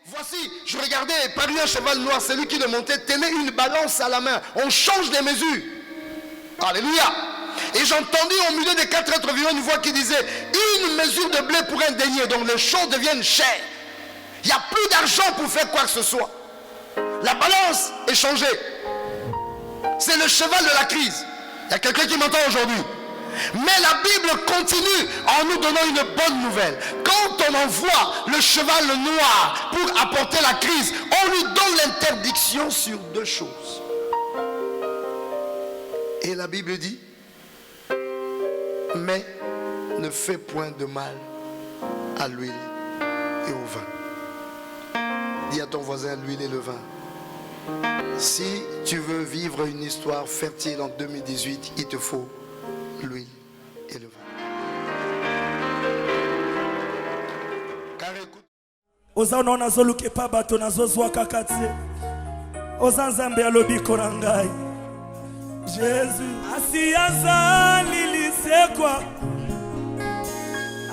Voici, je regardais, et parut un cheval noir, celui qui le montait tenait une balance à la main. On change les mesures. Alléluia. Et j'entendis au milieu des 4 êtres vivants une voix qui disait, une mesure de blé pour un denier, donc les choses deviennent chères. Il n'y a plus d'argent pour faire quoi que ce soit. La balance est changée. C'est le cheval de la crise. Il y a quelqu'un qui m'entend aujourd'hui. Mais la Bible continue en nous donnant une bonne nouvelle. Quand on envoie le cheval noir pour apporter la crise, on lui donne l'interdiction sur 2 choses. Et la Bible dit, mais ne fais point de mal à l'huile et au vin. Dis à ton voisin, l'huile et le vin. Si tu veux vivre une histoire fertile en 2018, il te faut l'huile et le vin. Car écoute, Ozana nazoluke pa bato nazozwa kakati. Ozanzambe alobi korangai. Jésus asiaza lilisekwa.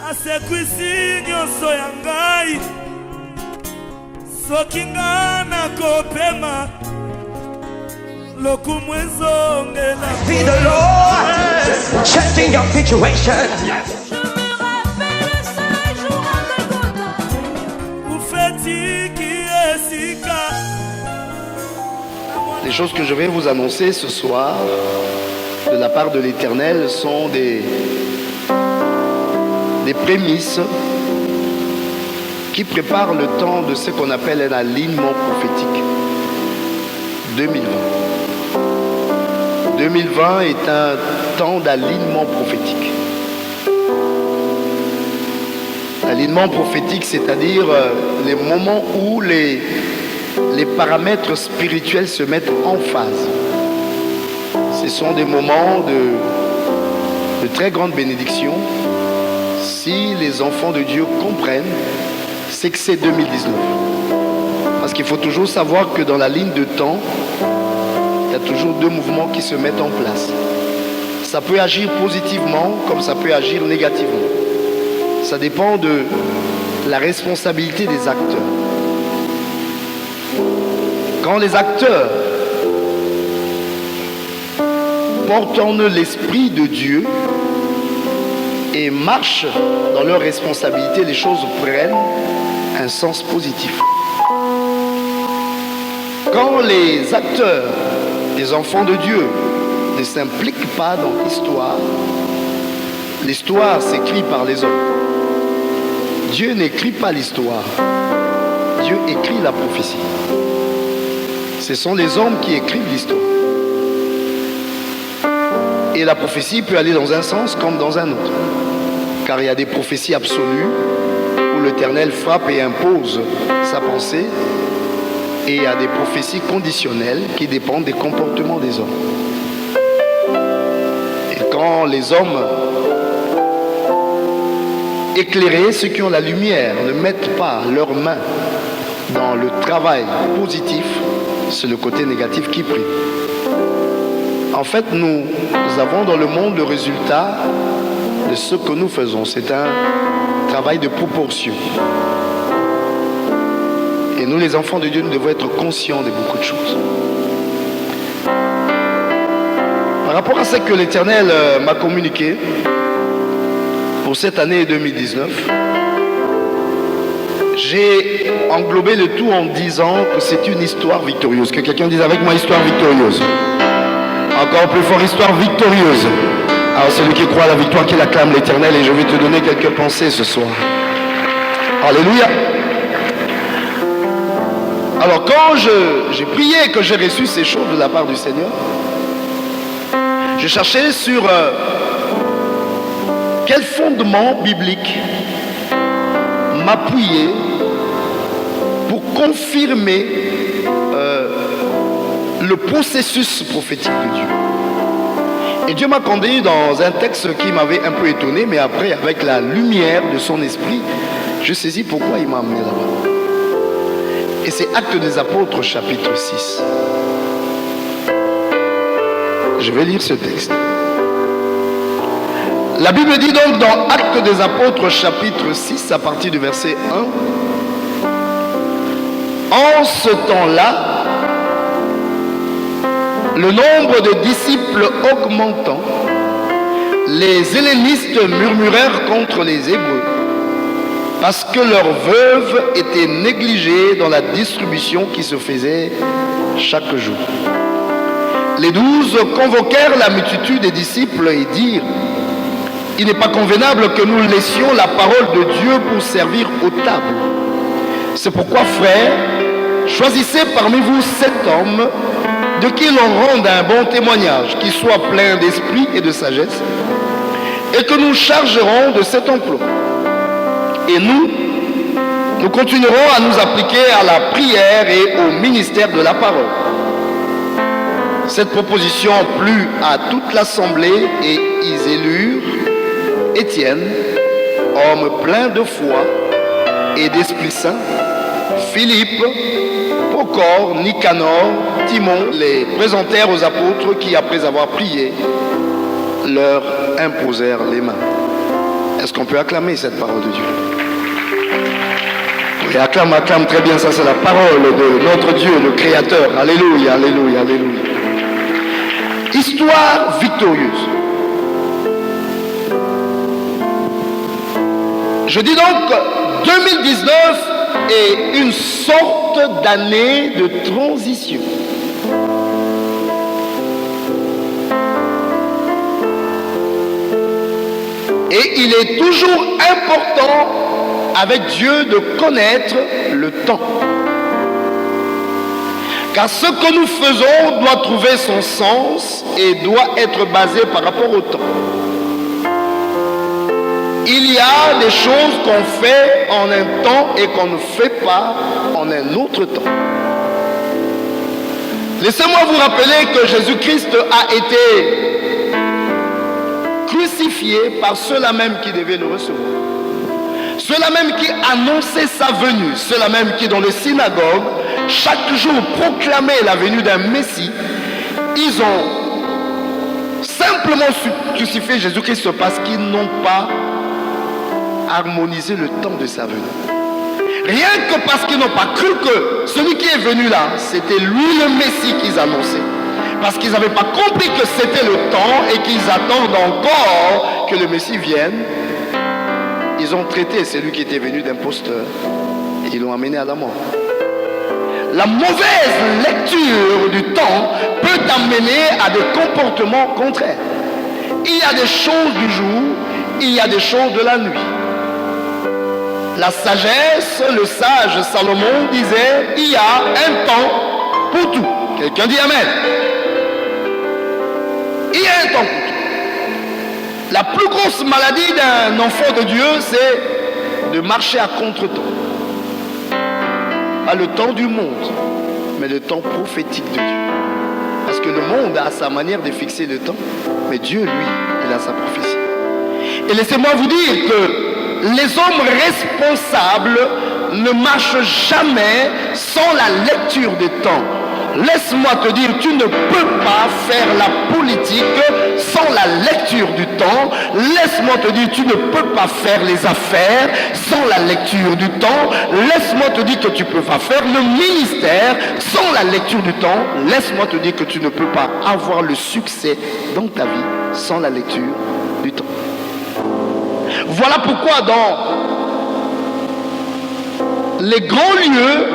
Asekwisi nyoso yangai. Sokinga na kopema. Lokumwezo ngela. Be the Lord, changing your situation. Je me rappelle ce jour à Golgotha. Ufeti kiesika. les choses que je vais vous annoncer ce soir de la part de l'Éternel sont des prémices qui préparent le temps de ce qu'on appelle un alignement prophétique 2020. 2020 est un temps d'alignement prophétique. L'alignement prophétique, c'est-à-dire les moments où les paramètres spirituels se mettent en phase. Ce sont des moments de très grande bénédiction. Si les enfants de Dieu comprennent, c'est que c'est 2019. Parce qu'il faut toujours savoir que dans la ligne de temps, il y a toujours 2 mouvements qui se mettent en place. Ça peut agir positivement comme ça peut agir négativement. Ça dépend de la responsabilité des acteurs. Quand les acteurs portent en eux l'esprit de Dieu et marchent dans leurs responsabilités, les choses prennent un sens positif. Quand les acteurs, les enfants de Dieu, ne s'impliquent pas dans l'histoire, l'histoire s'écrit par les hommes. Dieu n'écrit pas l'histoire. Dieu écrit la prophétie. Ce sont les hommes qui écrivent l'histoire. Et la prophétie peut aller dans un sens comme dans un autre. Car il y a des prophéties absolues où l'Éternel frappe et impose sa pensée. Et il y a des prophéties conditionnelles qui dépendent des comportements des hommes. Et quand les hommes éclairés, ceux qui ont la lumière, ne mettent pas leurs mains dans le travail positif, c'est le côté négatif qui prime. En fait, nous avons dans le monde le résultat de ce que nous faisons. C'est un travail de proportion. Et nous, les enfants de Dieu, nous devons être conscients de beaucoup de choses. Par rapport à ce que l'Éternel m'a communiqué pour cette année 2019, j'ai englobé le tout en disant que c'est une histoire victorieuse. Que quelqu'un dise avec moi, histoire victorieuse. Encore plus fort, histoire victorieuse. Alors celui qui croit à la victoire, qu'il acclame l'Éternel, et je vais te donner quelques pensées ce soir. Alléluia. Alors quand j'ai prié et que j'ai reçu ces choses de la part du Seigneur, je cherchais sur quel fondement biblique m'appuyer pour confirmer le processus prophétique de Dieu. Et Dieu m'a conduit dans un texte qui m'avait un peu étonné, mais après, avec la lumière de son esprit, je saisis pourquoi il m'a amené là-bas. Et c'est Actes des Apôtres, chapitre 6. Je vais lire ce texte. La Bible dit donc dans Actes des Apôtres, chapitre 6, à partir du verset 1, « En ce temps-là, le nombre de disciples augmentant, les hellénistes murmurèrent contre les Hébreux parce que leurs veuves étaient négligées dans la distribution qui se faisait chaque jour. Les 12 convoquèrent la multitude des disciples et dirent: il n'est pas convenable que nous laissions la parole de Dieu pour servir aux tables. C'est pourquoi, frères, choisissez parmi vous 7 hommes de qui l'on rende un bon témoignage, qui soit plein d'esprit et de sagesse, et que nous chargerons de cet emploi. Et nous continuerons à nous appliquer à la prière et au ministère de la parole. Cette proposition plut à toute l'assemblée et ils élurent Étienne, homme plein de foi et d'Esprit Saint, Philippe, Procor, Nicanor, Timon, les présentèrent aux apôtres qui, après avoir prié, leur imposèrent les mains. Est-ce qu'on peut acclamer cette parole de Dieu? Oui, acclame très bien, ça c'est la parole de notre Dieu, le Créateur. Alléluia, alléluia, alléluia. Histoire victorieuse. Je dis donc 2019 est une sorte d'année de transition. Et il est toujours important avec Dieu de connaître le temps. Car ce que nous faisons doit trouver son sens et doit être basé par rapport au temps. Il y a des choses qu'on fait en un temps et qu'on ne fait pas en un autre temps. Laissez-moi vous rappeler que Jésus-Christ a été crucifié par ceux-là même qui devaient le recevoir. Ceux-là même qui annonçaient sa venue, ceux-là même qui dans les synagogues, chaque jour proclamaient la venue d'un Messie, ils ont simplement crucifié Jésus-Christ parce qu'ils n'ont pas harmonisé le temps de sa venue. Rien que parce qu'ils n'ont pas cru que celui qui est venu là, c'était lui le Messie qu'ils annonçaient. Parce qu'ils n'avaient pas compris que c'était le temps et qu'ils attendent encore que le Messie vienne. Ils ont traité celui qui était venu d'imposteur et ils l'ont amené à la mort. La mauvaise lecture du temps peut amener à des comportements contraires. Il y a des choses du jour, il y a des choses de la nuit. La sagesse, le sage Salomon disait, il y a un temps pour tout. Quelqu'un dit Amen. Il y a un temps pour tout. La plus grosse maladie d'un enfant de Dieu, c'est de marcher à contre-temps. Pas le temps du monde, mais le temps prophétique de Dieu. Parce que le monde a sa manière de fixer le temps, mais Dieu, lui, il a sa prophétie. Et laissez-moi vous dire que les hommes responsables ne marchent jamais sans la lecture des temps. Laisse-moi te dire, tu ne peux pas faire la politique sans la lecture du temps. Laisse-moi te dire, tu ne peux pas faire les affaires sans la lecture du temps. Laisse-moi te dire que tu ne peux pas faire le ministère sans la lecture du temps. Laisse-moi te dire que tu ne peux pas avoir le succès dans ta vie sans la lecture du temps. Voilà pourquoi dans les grands lieux,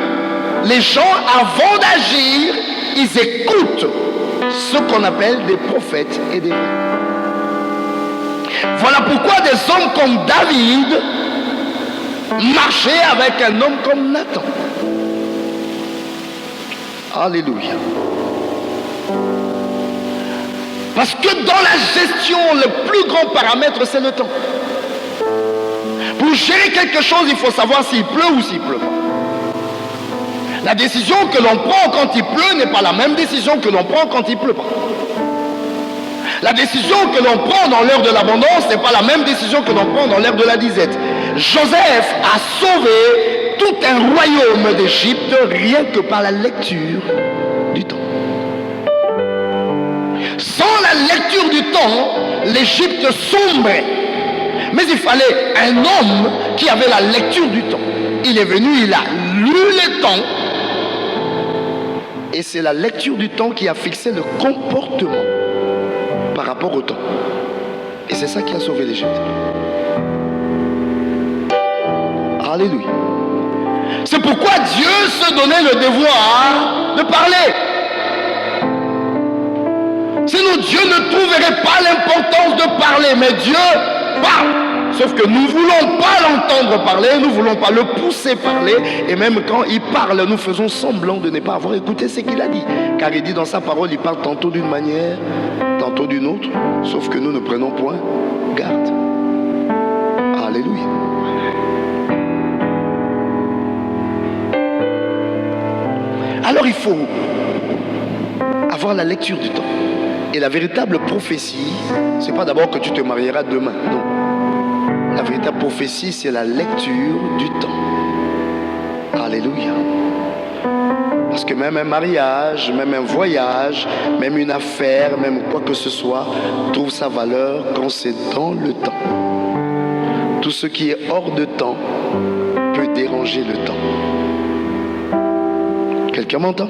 les gens, avant d'agir, ils écoutent ce qu'on appelle des prophètes et des vrais. Voilà pourquoi des hommes comme David marchaient avec un homme comme Nathan. Alléluia. Parce que dans la gestion, le plus grand paramètre, c'est le temps. Pour gérer quelque chose, il faut savoir s'il pleut ou s'il ne pleut pas. La décision que l'on prend quand il pleut n'est pas la même décision que l'on prend quand il ne pleut pas. La décision que l'on prend dans l'heure de l'abondance n'est pas la même décision que l'on prend dans l'heure de la disette. Joseph a sauvé tout un royaume d'Égypte rien que par la lecture du temps. Sans la lecture du temps, l'Égypte sombrait. Mais il fallait un homme qui avait la lecture du temps. Il est venu, il a lu les temps Et c'est la lecture du temps qui a fixé le comportement par rapport au temps. Et c'est ça qui a sauvé l'Égypte. Alléluia. C'est pourquoi Dieu se donnait le devoir de parler. Sinon Dieu ne trouverait pas l'importance de parler. Mais Dieu parle. Sauf que nous ne voulons pas l'entendre parler, nous ne voulons pas le pousser parler. Et même quand il parle, nous faisons semblant de ne pas avoir écouté ce qu'il a dit. Car il dit dans sa parole, il parle tantôt d'une manière, tantôt d'une autre. Sauf que nous ne prenons point garde. Alléluia. Alors il faut avoir la lecture du temps. Et la véritable prophétie, ce n'est pas d'abord que tu te marieras demain, non. La véritable prophétie, c'est la lecture du temps. Alléluia. Parce que même un mariage, même un voyage, même une affaire, même quoi que ce soit, trouve sa valeur quand c'est dans le temps. Tout ce qui est hors de temps peut déranger le temps. Quelqu'un m'entend?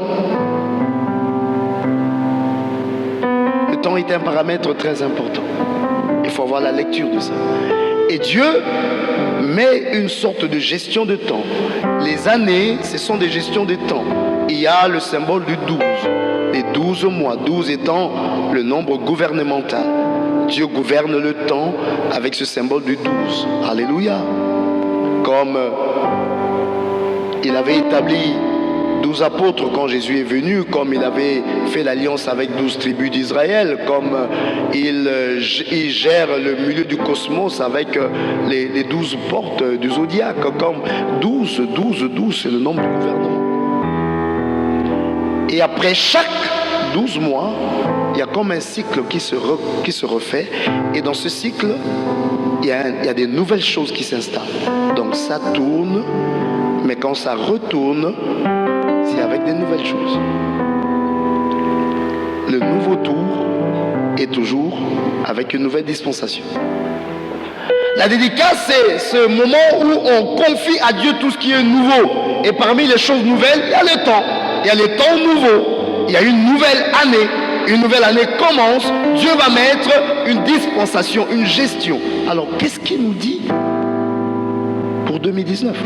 Le temps est un paramètre très important. Il faut avoir la lecture de ça. Et Dieu met une sorte de gestion de temps. Les années, ce sont des gestions de temps. Il y a le symbole du 12. Les 12 mois, 12 étant le nombre gouvernemental. Dieu gouverne le temps avec ce symbole du 12. Alléluia. Comme il avait établi 12 apôtres quand Jésus est venu, comme il avait fait l'alliance avec 12 tribus d'Israël, comme il gère le milieu du cosmos avec les 12 portes du zodiaque, comme 12, c'est le nombre du gouvernement. Et après chaque 12 mois, il y a comme un cycle qui se refait, et dans ce cycle, il y a des nouvelles choses qui s'installent. Donc ça tourne, mais quand ça retourne, c'est avec des nouvelles choses. Le nouveau tour est toujours avec une nouvelle dispensation. La dédicace, c'est ce moment où on confie à Dieu tout ce qui est nouveau. Et parmi les choses nouvelles, il y a le temps. Il y a les temps nouveaux. Il y a une nouvelle année. Une nouvelle année commence. Dieu va mettre une dispensation, une gestion. Alors, qu'est-ce qu'il nous dit pour 2019?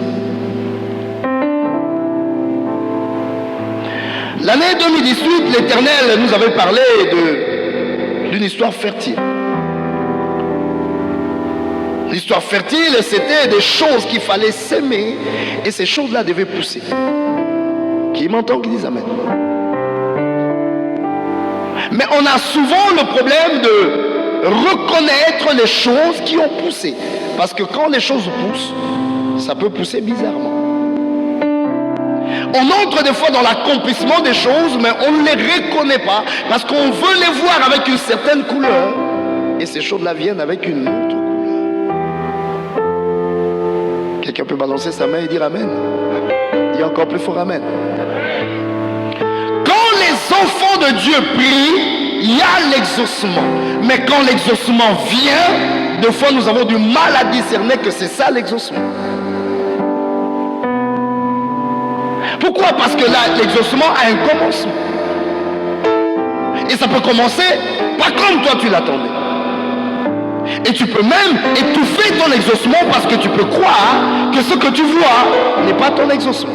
L'année 2018, l'Éternel nous avait parlé d'une histoire fertile. L'histoire fertile, c'était des choses qu'il fallait s'aimer et ces choses-là devaient pousser. Qui m'entend, qui dit Amen. Mais on a souvent le problème de reconnaître les choses qui ont poussé. Parce que quand les choses poussent, ça peut pousser bizarrement. On entre des fois dans l'accomplissement des choses, mais on ne les reconnaît pas parce qu'on veut les voir avec une certaine couleur. Et ces choses-là viennent avec une autre couleur. Quelqu'un peut balancer sa main et dire Amen. Dis encore plus fort Amen. Quand les enfants de Dieu prient, il y a l'exaucement. Mais quand l'exaucement vient, des fois nous avons du mal à discerner que c'est ça l'exaucement. Pourquoi? Parce que là, l'exaucement a un commencement. Et ça peut commencer pas comme toi tu l'attendais. Et tu peux même étouffer ton exaucement parce que tu peux croire que ce que tu vois n'est pas ton exaucement.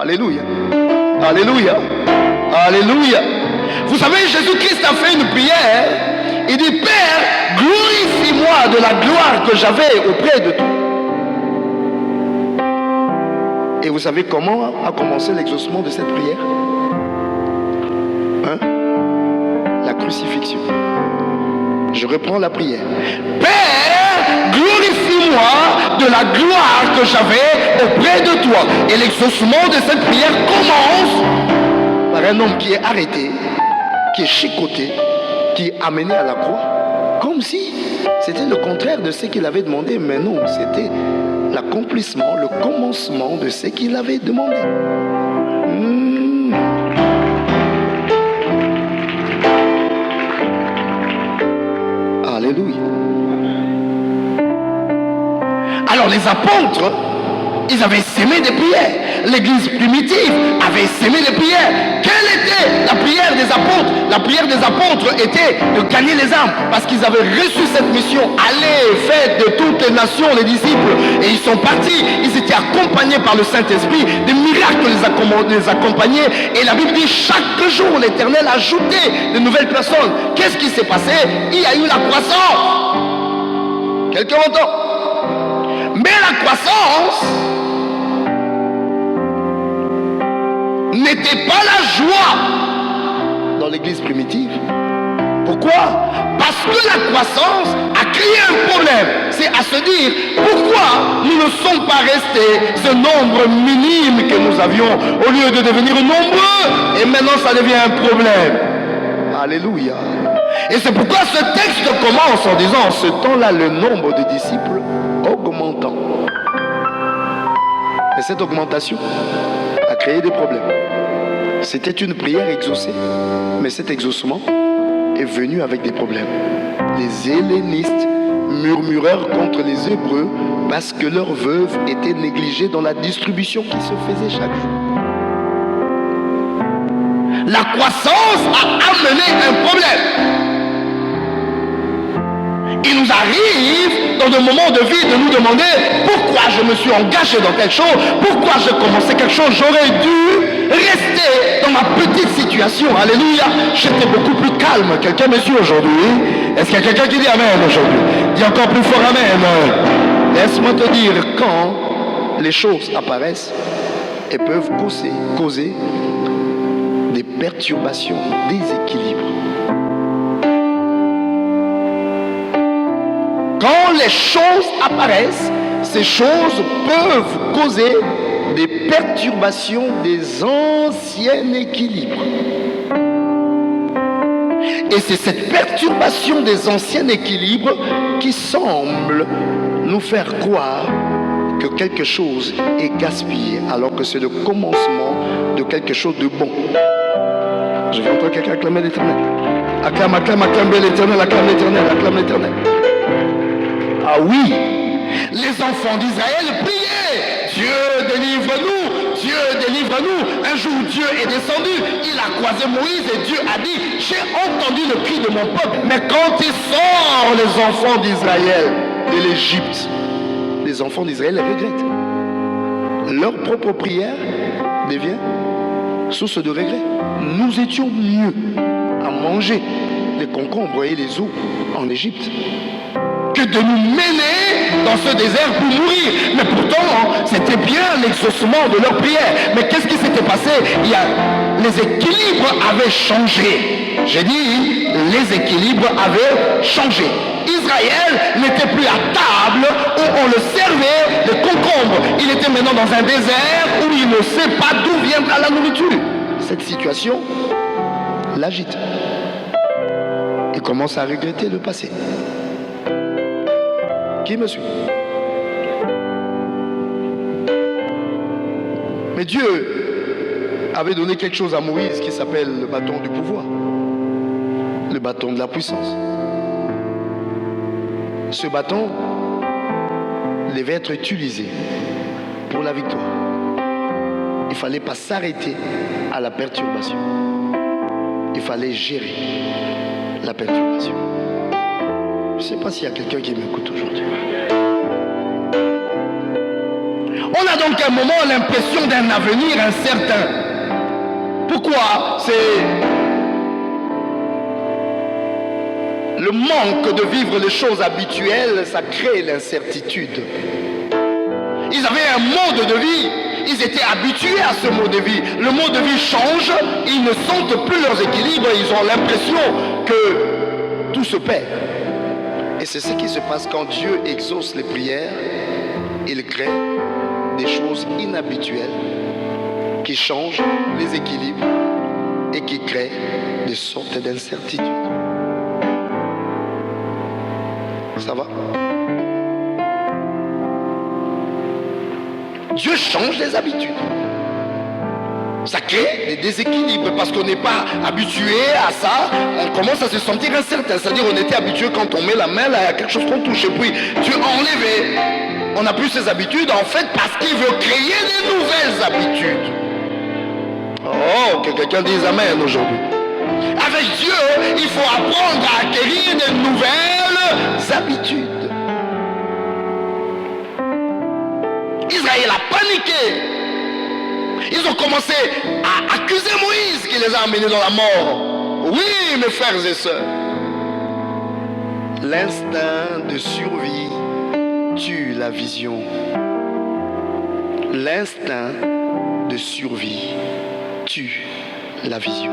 Alléluia. Alléluia. Alléluia. Vous savez, Jésus-Christ a fait une prière. Il dit, Père, glorifie-moi de la gloire que j'avais auprès de toi. Et vous savez comment a commencé l'exaucement de cette prière? Hein? La crucifixion. Je reprends la prière. Père, glorifie-moi de la gloire que j'avais auprès de toi. Et l'exaucement de cette prière commence par un homme qui est arrêté, qui est chicoté, qui est amené à la croix. Comme si c'était le contraire de ce qu'il avait demandé. Mais non, c'était l'accomplissement, le commencement de ce qu'il avait demandé. Alléluia. Alors les apôtres, Ils avaient sémé des prières. L'église primitive avait sémé des prières. Quelle était la prière des apôtres? La prière des apôtres était de gagner les âmes, parce qu'ils avaient reçu cette mission. Allez, faites de toutes les nations les disciples. Et ils sont partis. Ils étaient accompagnés par le Saint-Esprit. Des miracles les accompagnaient. Et la Bible dit, chaque jour, l'Éternel ajoutait de nouvelles personnes. Qu'est-ce qui s'est passé? Il y a eu la croissance. Quelqu'un entend? Mais la croissance n'était pas la joie dans l'église primitive. Pourquoi? Parce que la croissance a créé un problème. C'est à se dire, pourquoi nous ne sommes pas restés ce nombre minime que nous avions au lieu de devenir nombreux, et maintenant ça devient un problème. Alléluia. Et c'est pourquoi ce texte commence en disant, en ce temps-là, le nombre de disciples augmentant. Et cette augmentation a créé des problèmes. C'était une prière exaucée, mais cet exaucement est venu avec des problèmes. Les hellénistes murmurèrent contre les Hébreux parce que leurs veuves étaient négligées dans la distribution qui se faisait chaque jour. La croissance a amené un problème. Il nous arrive dans des moments de vie de nous demander pourquoi je me suis engagé dans quelque chose, pourquoi j'ai commencé quelque chose. J'aurais dû rester dans ma petite situation. Alléluia. J'étais beaucoup plus calme. Quelqu'un me suit aujourd'hui? Est-ce qu'il y a quelqu'un qui dit amen aujourd'hui? Dis encore plus fort amen. Laisse-moi te dire, quand les choses apparaissent et peuvent causer des perturbations, des déséquilibres. Quand les choses apparaissent, ces choses peuvent causer des perturbations des anciens équilibres. Et c'est cette perturbation des anciens équilibres qui semble nous faire croire que quelque chose est gaspillé, alors que c'est le commencement de quelque chose de bon. Je vais entendre quelqu'un acclamer l'Éternel. Acclame l'Éternel, acclame l'Éternel, acclame l'Éternel. Ah oui, les enfants d'Israël priaient, Dieu délivre-nous, Dieu délivre-nous. Un jour Dieu est descendu, il a croisé Moïse et Dieu a dit, j'ai entendu le cri de mon peuple. Mais quand il sort les enfants d'Israël de l'Égypte, les enfants d'Israël regrettent. Leur propre prière devient source de regret. Nous étions mieux à manger les concombres et les os en Égypte que de nous mener dans ce désert pour mourir. Mais pourtant, c'était bien l'exaucement de leur prière. Mais qu'est-ce qui s'était passé? Les équilibres avaient changé. J'ai dit, les équilibres avaient changé. Israël n'était plus à table où on le servait les concombres. Il était maintenant dans un désert où il ne sait pas d'où viendra la nourriture. Cette situation l'agite. Il commence à regretter le passé. Qui me suit? Mais Dieu avait donné quelque chose à Moïse qui s'appelle le bâton du pouvoir, le bâton de la puissance. Ce bâton devait être utilisé pour la victoire. Il ne fallait pas s'arrêter à la perturbation. Il fallait gérer la perturbation. Je ne sais pas s'il y a quelqu'un qui m'écoute aujourd'hui. On a donc à un moment l'impression d'un avenir incertain. Pourquoi? C'est le manque de vivre les choses habituelles, ça crée l'incertitude. Ils avaient un mode de vie, ils étaient habitués à ce mode de vie. Le mode de vie change, ils ne sentent plus leurs équilibres, ils ont l'impression que tout se perd. Et c'est ce qui se passe quand Dieu exauce les prières. Il crée des choses inhabituelles qui changent les équilibres et qui créent des sortes d'incertitudes. Ça va? Dieu change les habitudes. Ça crée des déséquilibres parce qu'on n'est pas habitué à ça. On commence à se sentir incertain. C'est-à-dire on était habitué quand on met la main là, il y a quelque chose qu'on touche. Et puis Dieu a enlevé. on n'a plus ces habitudes, en fait, parce qu'il veut créer des nouvelles habitudes. Oh, que quelqu'un dise Amen aujourd'hui. Avec Dieu, il faut apprendre à acquérir de nouvelles habitudes. Israël a paniqué. Ils ont commencé à accuser Moïse qui les a amenés dans la mort. Oui, mes frères et sœurs. L'instinct de survie tue la vision. L'instinct de survie tue la vision.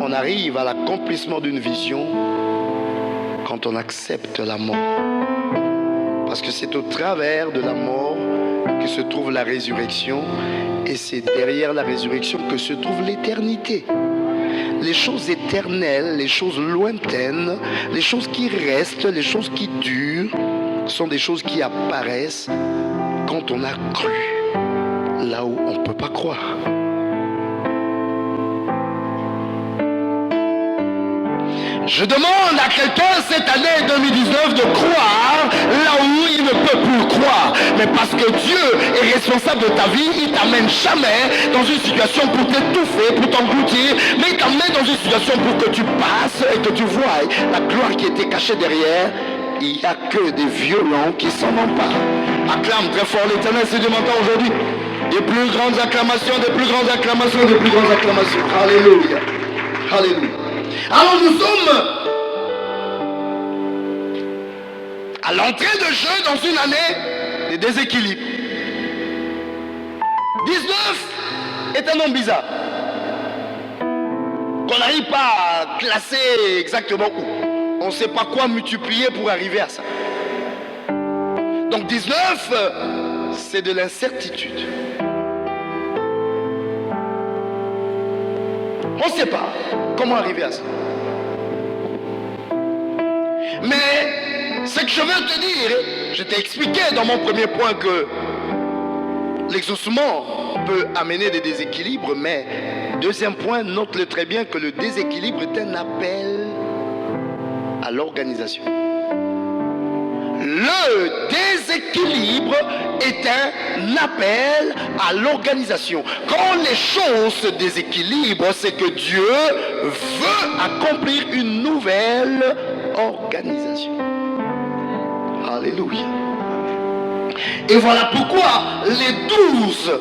On arrive à l'accomplissement d'une vision quand on accepte la mort. Parce que c'est au travers de la mort que se trouve la résurrection, et c'est derrière la résurrection que se trouve l'éternité. Les choses éternelles, les choses lointaines, les choses qui restent, les choses qui durent, sont des choses qui apparaissent quand on a cru, là où on ne peut pas croire. Je demande à quelqu'un cette année 2019 de croire là où il ne peut plus croire. Mais parce que Dieu est responsable de ta vie, il ne t'amène jamais dans une situation pour t'étouffer, pour t'engloutir, mais il t'amène dans une situation pour que tu passes et que tu vois la gloire qui était cachée derrière. Il n'y a que des violents qui s'en emparent. Acclame très fort l'Éternel, si Dieu m'entend aujourd'hui. Des plus grandes acclamations, des plus grandes acclamations, des plus grandes acclamations. Alléluia. Alléluia. Alors nous sommes à l'entrée de jeu dans une année de déséquilibre. 19 est un nombre bizarre qu'on n'arrive pas à classer exactement où. On ne sait pas quoi multiplier pour arriver à ça. Donc 19, c'est de l'incertitude. On ne sait pas comment arriver à ça. Mais ce que je veux te dire, je t'ai expliqué dans mon premier point que l'exaucement peut amener des déséquilibres, mais deuxième point, note-le très bien que le déséquilibre est un appel à l'organisation. Le déséquilibre est un appel à l'organisation. Quand les choses se déséquilibrent, c'est que Dieu veut accomplir une nouvelle organisation. Alléluia. Et voilà pourquoi les 12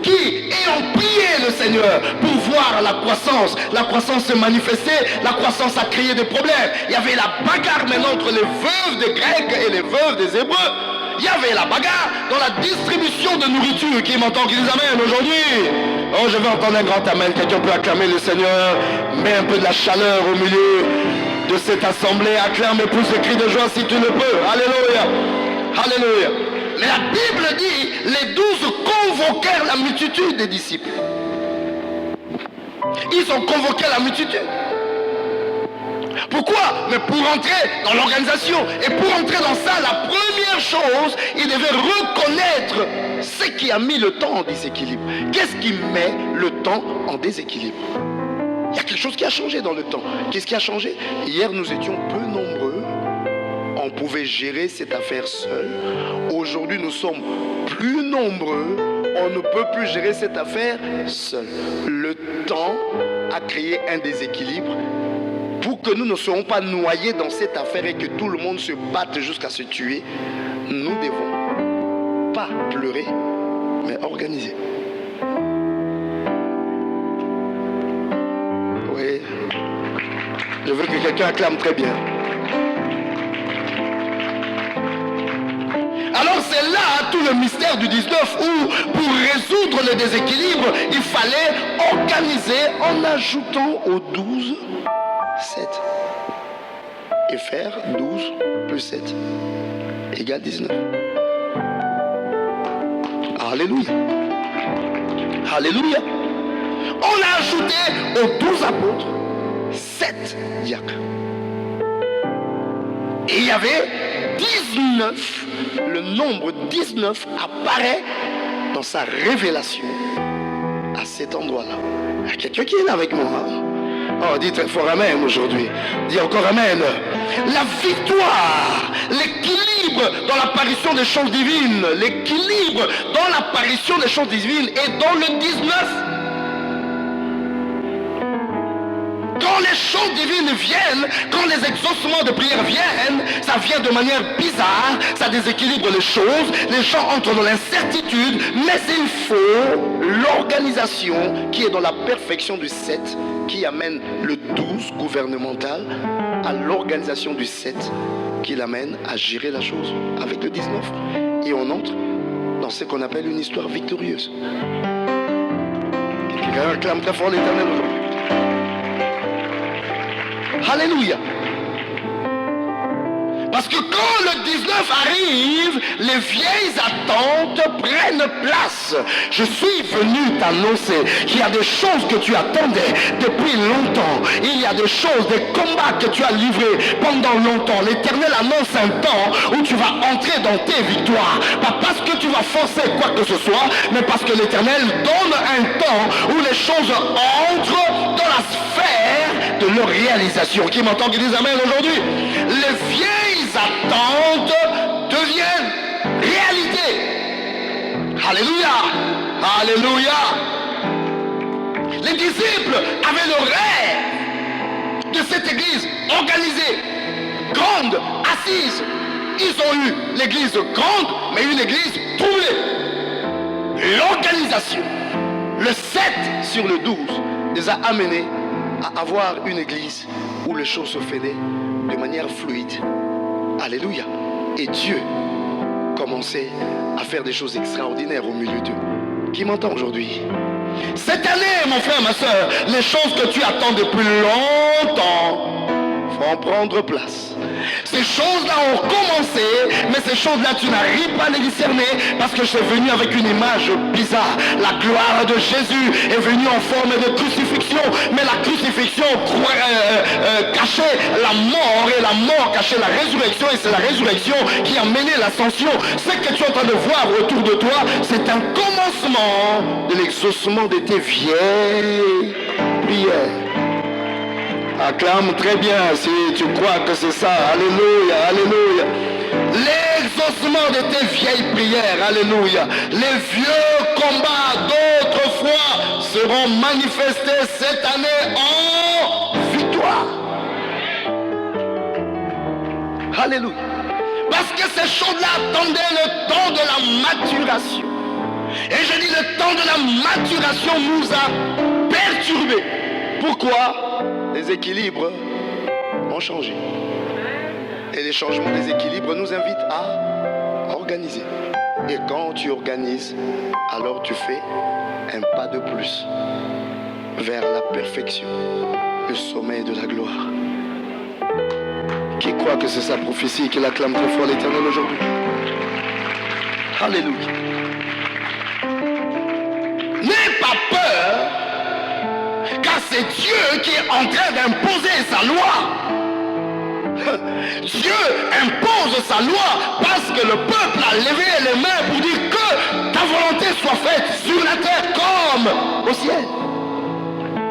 qui ayant prié le Seigneur pour voir la croissance se manifester, la croissance a créé des problèmes. Il y avait la bagarre maintenant entre les veuves des Grecs et les veuves des Hébreux. Il y avait la bagarre dans la distribution de nourriture. Qui m'entend, qui les amène aujourd'hui? Oh, je vais entendre un grand amen. Quelqu'un peut acclamer le Seigneur. Mets un peu de la chaleur au milieu de cette assemblée. Acclame et pousse le cri de joie si tu le peux. Alléluia. Alléluia. Mais la Bible dit, les 12 convoquèrent la multitude des disciples. Ils ont convoqué la multitude. Pourquoi? Mais pour entrer dans l'organisation. Et pour entrer dans ça, la première chose, ils devaient reconnaître ce qui a mis le temps en déséquilibre. Qu'est-ce qui met le temps en déséquilibre? Il y a quelque chose qui a changé dans le temps. Qu'est-ce qui a changé? Hier, nous étions peu nombreux. On pouvait gérer cette affaire seul. Aujourd'hui, nous sommes plus nombreux. On ne peut plus gérer cette affaire seul. Le temps a créé un déséquilibre. Pour que nous ne soyons pas noyés dans cette affaire et que tout le monde se batte jusqu'à se tuer, nous devons pas pleurer, mais organiser. Oui. Je veux que quelqu'un acclame très bien. Alors c'est là tout le mystère du 19 où pour résoudre le déséquilibre, il fallait organiser en ajoutant aux 12, 7. Et faire 12 plus 7 égale 19. Alléluia. Alléluia. On a ajouté aux 12 apôtres 7 diacres. Et il y avait 19, le nombre 19 apparaît dans sa révélation à cet endroit-là. Il y a quelqu'un qui est là avec moi. Oh, dis très fort Amen aujourd'hui. Dis encore Amen. La victoire, l'équilibre dans l'apparition des choses divines, l'équilibre dans l'apparition des choses divines est dans le 19. Quand les choses divines viennent, quand les exaucements de prière viennent, ça vient de manière bizarre, ça déséquilibre les choses, les gens entrent dans l'incertitude, mais il faut l'organisation qui est dans la perfection du 7, qui amène le 12 gouvernemental à l'organisation du 7, qui l'amène à gérer la chose avec le 19. Et on entre dans ce qu'on appelle une histoire victorieuse. Quelqu'un réclame très fort l'Éternel aujourd'hui. Alléluia. Parce que quand le 19 arrive, les vieilles attentes prennent place. Je suis venu t'annoncer qu'il y a des choses que tu attendais depuis longtemps. Il y a des choses, des combats que tu as livrés pendant longtemps. L'Éternel annonce un temps où tu vas entrer dans tes victoires. Pas parce que tu vas forcer quoi que ce soit, mais parce que l'Éternel donne un temps où les choses entrent dans la sphère de leur réalisation. Qui m'entend, qui dit Amen aujourd'hui? Les vieilles attentes deviennent réalité. Alléluia. Alléluia. Les disciples avaient le rêve de cette église organisée, grande, assise. Ils ont eu l'église grande, mais une église troublée. L'organisation, le 7 sur le 12, les a amenés à avoir une église où les choses se faisaient de manière fluide. Alléluia. Et Dieu commençait à faire des choses extraordinaires au milieu d'eux. Qui m'entend aujourd'hui? Cette année, mon frère, ma soeur, les choses que tu attends depuis longtemps vont prendre place. Ces choses-là ont commencé, mais ces choses-là, tu n'arrives pas à les discerner parce que c'est venu avec une image bizarre. La gloire de Jésus est venue en forme de crucifixion, mais la crucifixion cachait la mort et la mort cachait la résurrection, et c'est la résurrection qui a mené l'ascension. Ce que tu es en train de voir autour de toi, c'est un commencement de l'exaucement de tes vieilles prières. Acclame très bien si tu crois que c'est ça. Alléluia, alléluia. L'exaucement de tes vieilles prières, alléluia. Les vieux combats d'autrefois seront manifestés cette année en victoire. Alléluia. Parce que ces choses-là attendaient le temps de la maturation. Et je dis, le temps de la maturation nous a perturbés. Pourquoi? Les équilibres ont changé. Et les changements des équilibres nous invitent à organiser. Et quand tu organises, alors tu fais un pas de plus vers la perfection, le sommet de la gloire. Qui croit que c'est sa prophétie qu'il acclame très fort l'Éternel aujourd'hui? Alléluia. N'aie pas peur, car c'est Dieu qui est en train d'imposer sa loi. Dieu impose sa loi parce que le peuple a levé les mains pour dire que ta volonté soit faite sur la terre comme au ciel.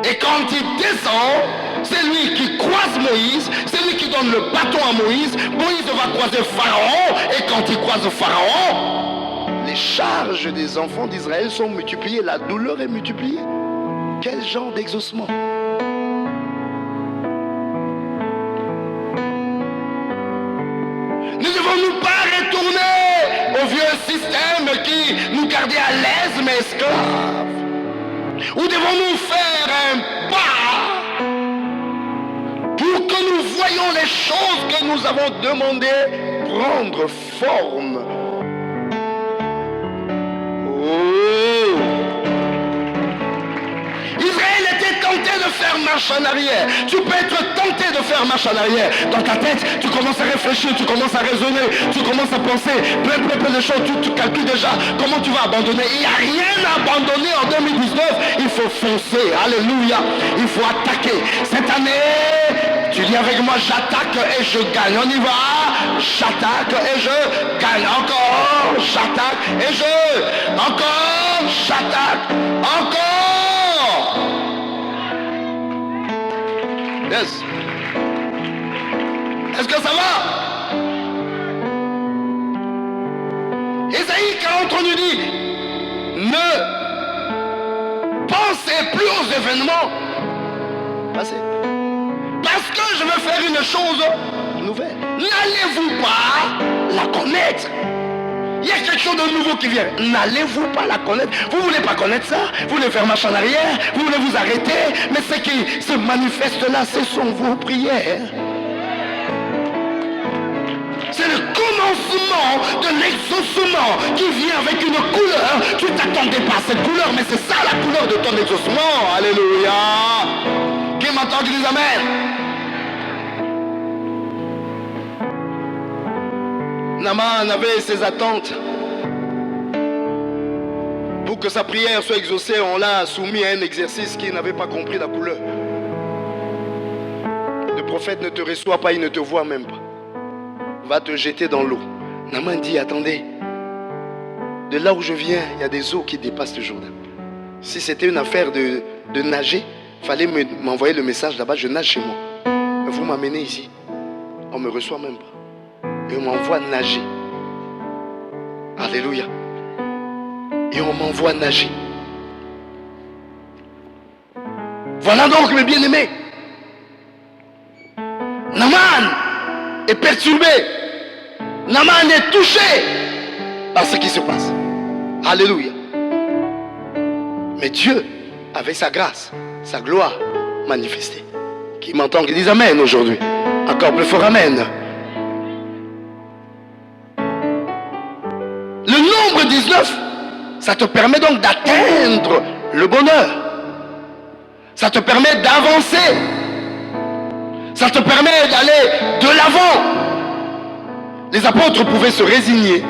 Et quand il descend, c'est lui qui croise Moïse, c'est lui qui donne le bâton à Moïse. Moïse va croiser Pharaon, et quand il croise Pharaon, les charges des enfants d'Israël sont multipliées, la douleur est multipliée. Quel genre d'exaucement? Ne devons-nous pas retourner au vieux système qui nous gardait à l'aise mais esclaves? Ou devons-nous faire un pas pour que nous voyions les choses que nous avons demandées prendre forme? Oh! Israël était tenté de faire marche en arrière. Tu peux être tenté de faire marche en arrière. Dans ta tête, tu commences à réfléchir, tu commences à raisonner, tu commences à penser plein de choses. Tu calcules déjà comment tu vas abandonner. Il n'y a rien à abandonner en 2019. Il faut foncer. Alléluia. Il faut attaquer. Cette année, tu dis avec moi, j'attaque et je gagne. On y va. J'attaque et je gagne. Encore. J'attaque et je. Encore. J'attaque. Encore. Yes. Est-ce que ça va? Ésaïe 43 nous dit, ne pensez plus aux événements passés. Parce que je veux faire une chose nouvelle. N'allez-vous pas la connaître? Il y a quelque chose de nouveau qui vient. N'allez-vous pas la connaître? Vous ne voulez pas connaître ça? Vous voulez faire marche en arrière? Vous voulez vous arrêter? Mais ce qui se manifeste là, ce sont vos prières. C'est le commencement de l'exaucement qui vient avec une couleur. Tu ne t'attendais pas à cette couleur, mais c'est ça la couleur de ton exaucement. Alléluia. Qui m'entend, qui dit amen? Naaman avait ses attentes. Pour que sa prière soit exaucée, on l'a soumis à un exercice qu'il n'avait pas compris la couleur. Le prophète ne te reçoit pas, il ne te voit même pas. Va te jeter dans l'eau. Naaman dit, attendez, de là où je viens, il y a des eaux qui dépassent le Jourdain. Si c'était une affaire de nager, il fallait m'envoyer le message là-bas, je nage chez moi. Mais vous m'amenez ici, on ne me reçoit même pas. Et on m'envoie nager. Alléluia. Et on m'envoie nager. Voilà donc mes bien-aimés. Naaman est perturbé. Naaman est touché par ce qui se passe. Alléluia. Mais Dieu, avec sa grâce, sa gloire manifestée. Qui m'entend, qui dit amen aujourd'hui. Encore plus fort amen. Le nombre 19, ça te permet donc d'atteindre le bonheur. Ça te permet d'avancer. Ça te permet d'aller de l'avant. Les apôtres pouvaient se résigner.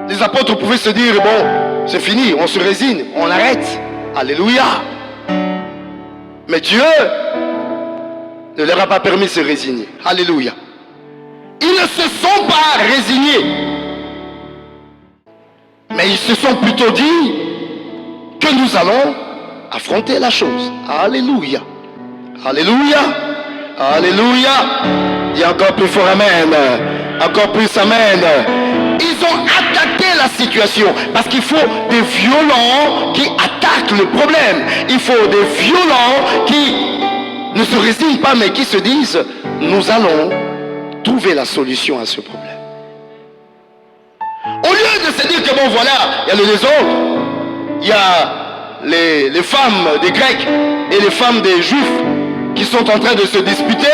Les apôtres pouvaient se dire, bon, c'est fini, on se résigne, on arrête. Alléluia. Mais Dieu ne leur a pas permis de se résigner. Alléluia. Ils ne se sont pas résignés. Mais ils se sont plutôt dit que nous allons affronter la chose. Alléluia. Alléluia. Alléluia. Dis encore plus fort amen. Encore plus amen. Ils ont attaqué la situation. Parce qu'il faut des violents qui attaquent le problème. Il faut des violents qui ne se résignent pas mais qui se disent, nous allons trouver la solution à ce problème. Au lieu de se dire que bon voilà, il y a le désordre, il y a les femmes des Grecs et les femmes des Juifs qui sont en train de se disputer,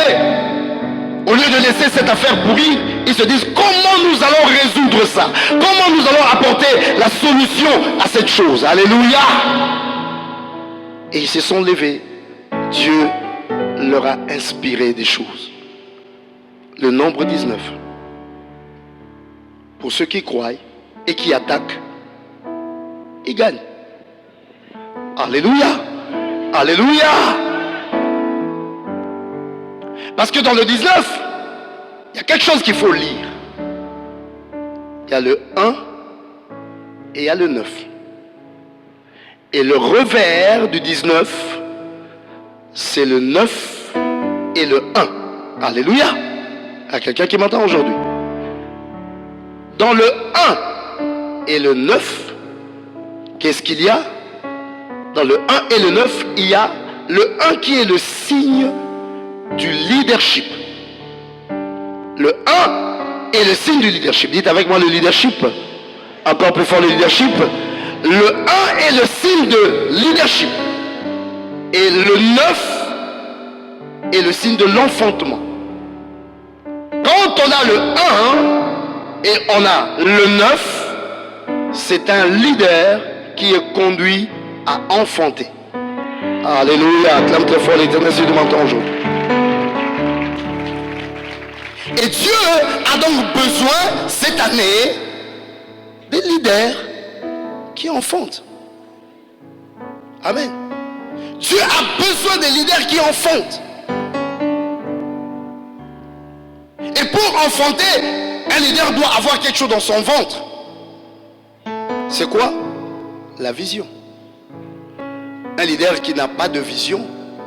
au lieu de laisser cette affaire pourrir, ils se disent comment nous allons résoudre ça? Comment nous allons apporter la solution à cette chose? Alléluia! Et ils se sont levés. Dieu leur a inspiré des choses. Le nombre 19. Pour ceux qui croient et qui attaquent, ils gagnent. Alléluia. Alléluia. Parce que dans le 19, il y a quelque chose qu'il faut lire. Il y a le 1 et il y a le 9. Et le revers du 19, c'est le 9 et le 1. Alléluia. Il y a quelqu'un qui m'entend aujourd'hui. Dans le 1 et le 9, qu'est-ce qu'il y a? Dans le 1 et le 9, il y a le 1 qui est le signe du leadership. Le 1 est le signe du leadership. Dites avec moi le leadership. Encore plus fort le leadership. Le 1 est le signe de leadership. Et le 9 est le signe de l'enfantement. Quand on a le 1 et on a le 9, c'est un leader qui est conduit à enfanter. Alléluia. Acclame très fort l'Éternel si tu m'entends aujourd'hui. Et Dieu a donc besoin cette année des leaders qui enfantent. Amen. Dieu a besoin des leaders qui enfantent. Et pour enfanter, un leader doit avoir quelque chose dans son ventre. C'est quoi? La vision. Un leader qui n'a pas de vision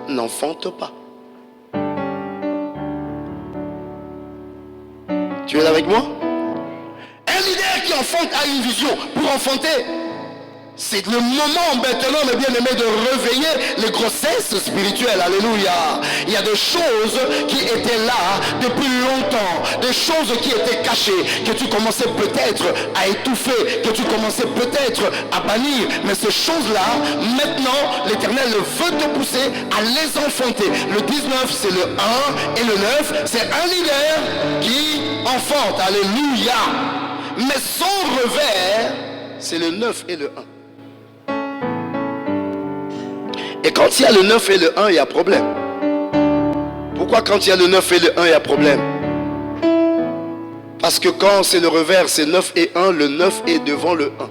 n'enfante pas. Tu es là avec moi? Un leader qui enfante a une vision. Pour enfanter, c'est le moment maintenant, mes bien-aimés, de réveiller les grossesses spirituelles. Alléluia. Il y a des choses qui étaient là depuis longtemps. Des choses qui étaient cachées. Que tu commençais peut-être à étouffer. Que tu commençais peut-être à bannir. Mais ces choses-là, maintenant, l'Éternel veut te pousser à les enfanter. Le 19, c'est le 1. Et le 9, c'est un leader qui enfante. Alléluia. Mais son revers, c'est le 9 et le 1. Et quand il y a le 9 et le 1, il y a problème. Pourquoi quand il y a le 9 et le 1, il y a problème? Parce que quand c'est le revers, c'est 9 et 1, le 9 est devant le 1.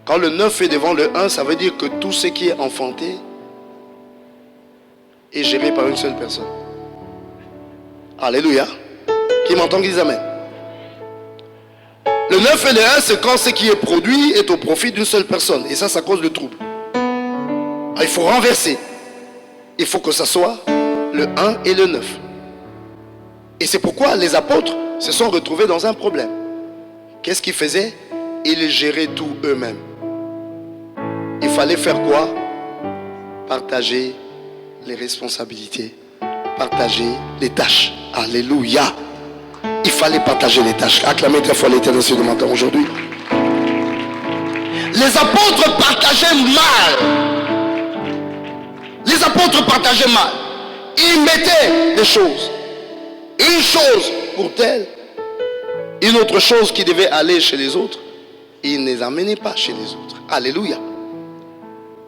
Quand le 9 est devant le 1, ça veut dire que tout ce qui est enfanté est géré par une seule personne. Alléluia. Qui m'entend, qu'ils amènent? Le 9 et le 1, c'est quand ce qui est produit est au profit d'une seule personne. Et ça cause le trouble. Il faut renverser. Il faut que ça soit le 1 et le 9. Et c'est pourquoi les apôtres se sont retrouvés dans un problème. Qu'est-ce qu'ils faisaient? Ils géraient tout eux-mêmes. Il fallait faire quoi? Partager les responsabilités. Partager les tâches. Alléluia. Il fallait partager les tâches. Acclamez très fort l'Éternel ce matin aujourd'hui. Les apôtres partageaient mal. Les apôtres partageaient mal. Ils mettaient des choses. Une chose pour tel, une autre chose qui devait aller chez les autres, ils ne les amenaient pas chez les autres. Alléluia.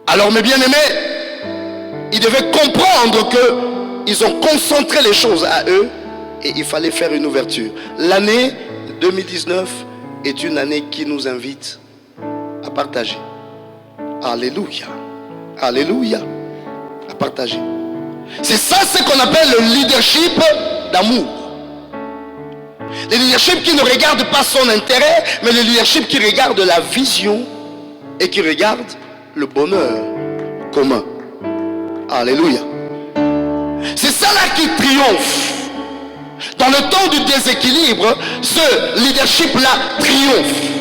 Alors mes bien-aimés, ils devaient comprendre qu'ils ont concentré les choses à eux et il fallait faire une ouverture. L'année 2019 est une année qui nous invite à partager. Alléluia. Alléluia. À partager. C'est ça ce qu'on appelle le leadership d'amour. Le leadership qui ne regarde pas son intérêt, mais le leadership qui regarde la vision et qui regarde le bonheur commun. Alléluia. C'est ça là qui triomphe. Dans le temps du déséquilibre, ce leadership-là triomphe.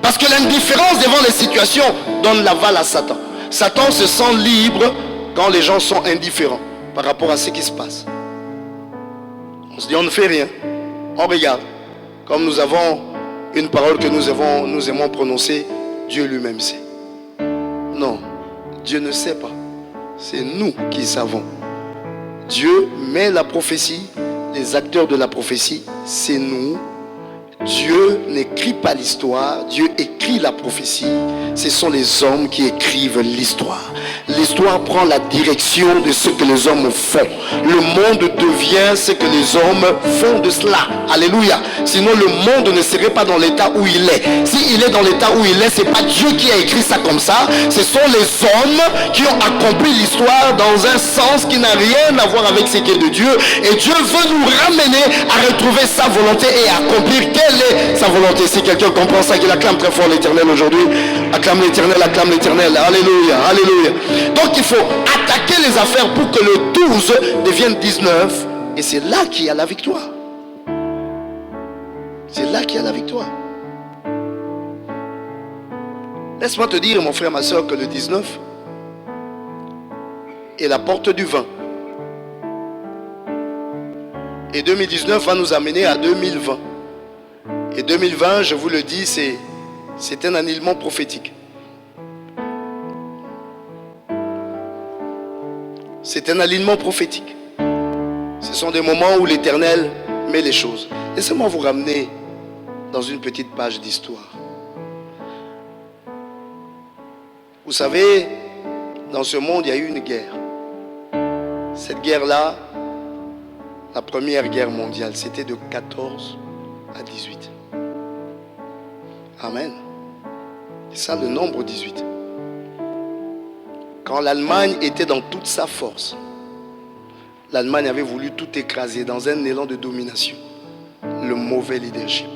Parce que l'indifférence devant les situations donne l'aval à Satan. Satan se sent libre quand les gens sont indifférents par rapport à ce qui se passe. On se dit on ne fait rien. On regarde. Comme nous avons une parole que nous aimons prononcer, Dieu lui-même sait. Non, Dieu ne sait pas. C'est nous qui savons. Dieu met la prophétie, les acteurs de la prophétie, c'est nous. Dieu n'écrit pas l'histoire, Dieu écrit la prophétie. Ce sont les hommes qui écrivent l'histoire. L'histoire prend la direction de ce que les hommes font. Le monde devient ce que les hommes font de cela. Alléluia. Sinon le monde ne serait pas dans l'état où il est. S'il est dans l'état où il est, ce n'est pas Dieu qui a écrit ça comme ça. Ce sont les hommes qui ont accompli l'histoire dans un sens qui n'a rien à voir avec ce qui est de Dieu. Et Dieu veut nous ramener à retrouver sa volonté et à accomplir quelle est sa volonté. Si quelqu'un comprend ça, qu'il acclame très fort l'Éternel aujourd'hui. Acclame l'Éternel, acclame l'Éternel. Alléluia, alléluia. Donc il faut attaquer les affaires pour que le 12 devienne 19. Et c'est là qu'il y a la victoire. C'est là qu'il y a la victoire. Laisse-moi te dire, mon frère, ma soeur, que le 19 est la porte du 20. Et 2019 va nous amener à 2020. Et 2020, je vous le dis, c'est un alignement prophétique. C'est un alignement prophétique. Ce sont des moments où l'Éternel met les choses. Laissez-moi vous ramener dans une petite page d'histoire. Vous savez, dans ce monde, il y a eu une guerre. Cette guerre-là, la première guerre mondiale, c'était de 14 à 18. Amen. C'est ça le nombre 18. Quand l'Allemagne était dans toute sa force, l'Allemagne avait voulu tout écraser dans un élan de domination. Le mauvais leadership.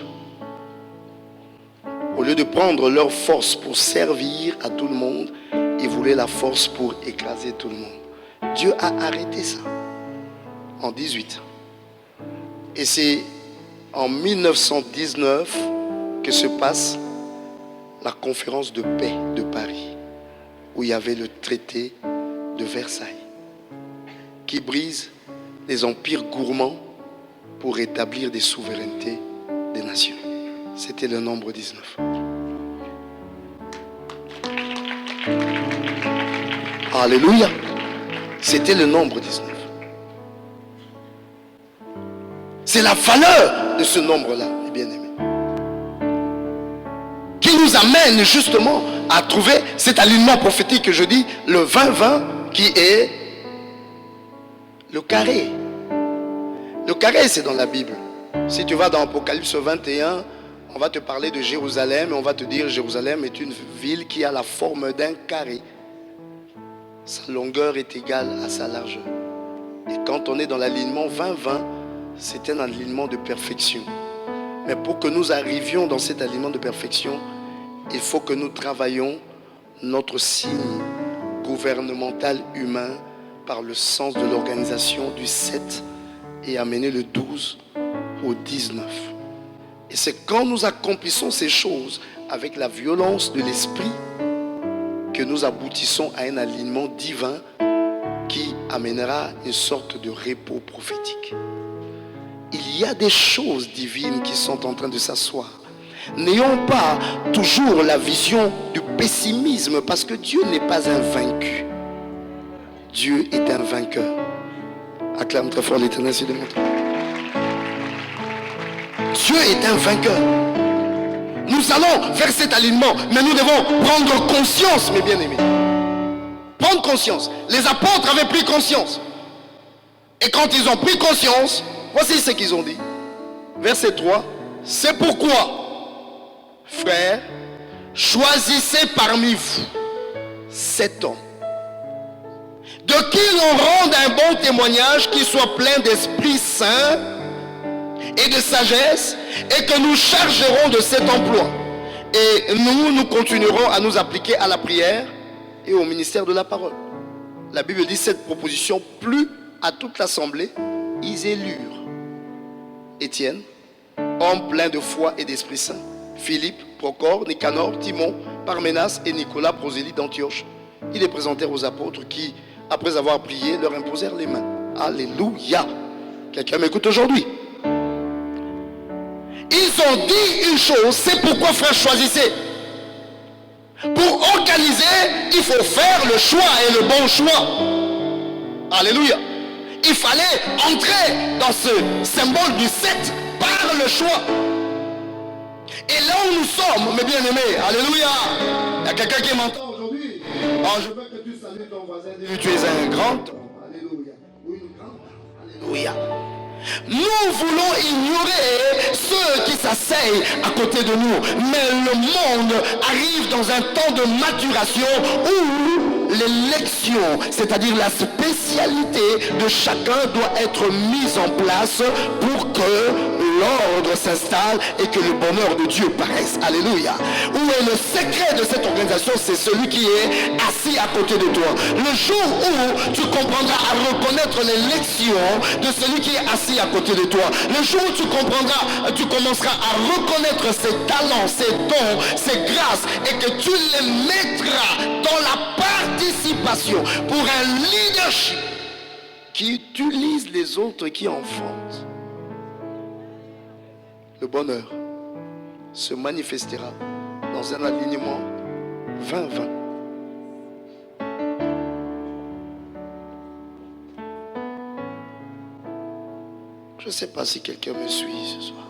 Au lieu de prendre leur force pour servir à tout le monde, ils voulaient la force pour écraser tout le monde. Dieu a arrêté ça en 18. Et c'est en 1919 que se passe la conférence de paix de Paris, où il y avait le traité de Versailles, qui brise les empires gourmands pour établir des souverainetés des nations. C'était le nombre 19. Alléluia. C'était le nombre 19. C'est la valeur de ce nombre-là, mes bien-aimés, qui nous amène justement à trouver cet alignement prophétique que je dis, le 20-20, qui est le carré. Le carré, c'est dans la Bible. Si tu vas dans Apocalypse 21, on va te parler de Jérusalem et on va te dire Jérusalem est une ville qui a la forme d'un carré. Sa longueur est égale à sa largeur. Et quand on est dans l'alignement 20-20, c'est un alignement de perfection. Mais pour que nous arrivions dans cet alignement de perfection, il faut que nous travaillions notre signe gouvernemental humain par le sens de l'organisation du 7 et amener le 12 au 19. Et c'est quand nous accomplissons ces choses avec la violence de l'esprit que nous aboutissons à un alignement divin qui amènera une sorte de repos prophétique. Il y a des choses divines qui sont en train de s'asseoir. N'ayons pas toujours la vision du pessimisme, parce que Dieu n'est pas un vaincu. Dieu est un vainqueur. Acclame très fort l'Éternel sur le monde. Dieu est un vainqueur. Nous allons vers cet alignement, mais nous devons prendre conscience, mes bien-aimés. Prendre conscience. Les apôtres avaient pris conscience. Et quand ils ont pris conscience, voici ce qu'ils ont dit. Verset 3. C'est pourquoi, frères, choisissez parmi vous 7 hommes, de qui l'on rende un bon témoignage, qui soit plein d'Esprit Saint et de sagesse, et que nous chargerons de cet emploi. Et nous continuerons à nous appliquer à la prière et au ministère de la parole. La Bible dit cette proposition plut à toute l'assemblée. Ils élurent Étienne, homme plein de foi et d'Esprit Saint, Philippe, Procor, Nicanor, Timon, Parménas et Nicolas, prosélyte d'Antioche. Ils les présentèrent aux apôtres qui, après avoir prié, leur imposèrent les mains. Alléluia. Quelqu'un m'écoute aujourd'hui? Ils ont dit une chose, c'est pourquoi, frère, choisissez. Pour organiser, il faut faire le choix et le bon choix. Alléluia. Il fallait entrer dans ce symbole du 7 par le choix. Et là où nous sommes, mes bien-aimés, alléluia. Il y a quelqu'un qui m'entend aujourd'hui. Oh, je veux que tu salues ton voisin. Tu es un grand. Alléluia. Ou une grande. Alléluia. Nous voulons ignorer ceux qui s'asseyent à côté de nous. Mais le monde arrive dans un temps de maturation où l'élection, c'est-à-dire la spécialité de chacun, doit être mise en place pour que l'ordre s'installe et que le bonheur de Dieu paraisse. Alléluia. Où est le secret de cette organisation? C'est celui qui est assis à côté de toi. Le jour où tu comprendras à reconnaître l'élection de celui qui est assis à côté de toi, le jour où tu comprendras, tu commenceras à reconnaître ses talents, ses dons, ses grâces, et que tu les mettras dans la participation pour un leadership qui utilise les autres, qui enfantent. Le bonheur se manifestera dans un alignement 20-20. Je ne sais pas si quelqu'un me suit ce soir.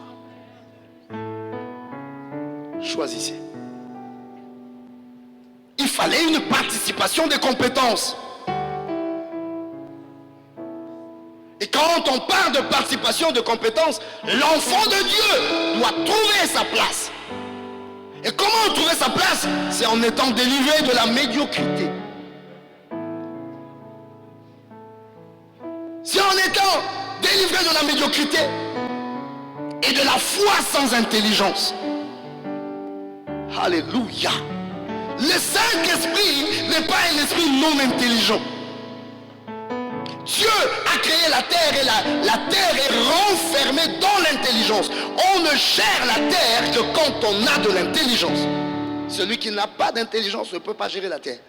Choisissez. Il fallait une participation des compétences. Et quand on parle de participation de compétences, l'enfant de Dieu doit trouver sa place. Et comment trouver sa place? C'est en étant délivré de la médiocrité. C'est en étant délivré de la médiocrité et de la foi sans intelligence. Alléluia. Le Saint-Esprit n'est pas un esprit non intelligent. Dieu a créé la terre et la terre est renfermée dans l'intelligence. On ne gère la terre que quand on a de l'intelligence. Celui qui n'a pas d'intelligence ne peut pas gérer la terre.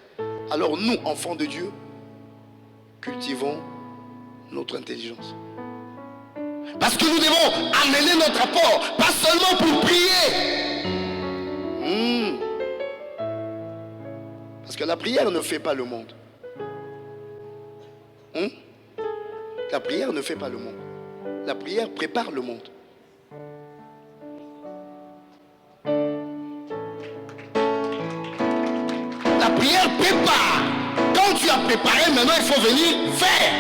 Alors nous, enfants de Dieu, cultivons notre intelligence. Parce que nous devons amener notre apport, pas seulement pour prier. Parce que la prière ne fait pas le monde. La prière ne fait pas le monde. La prière prépare le monde. La prière prépare. Quand tu as préparé, maintenant il faut venir faire.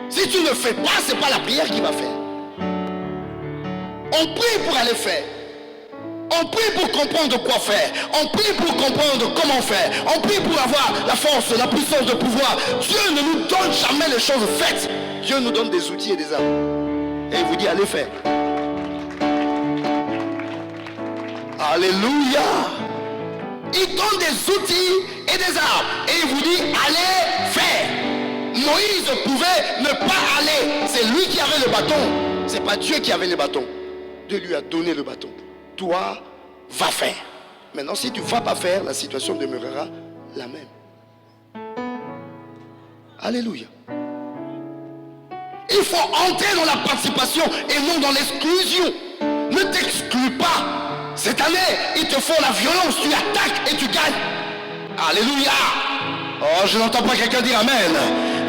Si tu ne fais pas, ce n'est pas la prière qui va faire. On prie pour aller faire. On prie pour comprendre quoi faire. On prie pour comprendre comment faire. On prie pour avoir la force, la puissance de pouvoir. Dieu ne nous donne jamais les choses faites. Dieu nous donne des outils et des armes. Et il vous dit allez faire. Alléluia. Il donne des outils et des armes. Et il vous dit allez faire. Moïse pouvait ne pas aller. C'est lui qui avait le bâton. Ce n'est pas Dieu qui avait le bâton. Dieu lui a donné le bâton. Toi, va faire. Maintenant, si tu ne vas pas faire, la situation demeurera la même. Alléluia. Il faut entrer dans la participation et non dans l'exclusion. Ne t'exclus pas. Cette année, ils te font la violence, tu attaques et tu gagnes. Alléluia. Oh, je n'entends pas quelqu'un dire amen.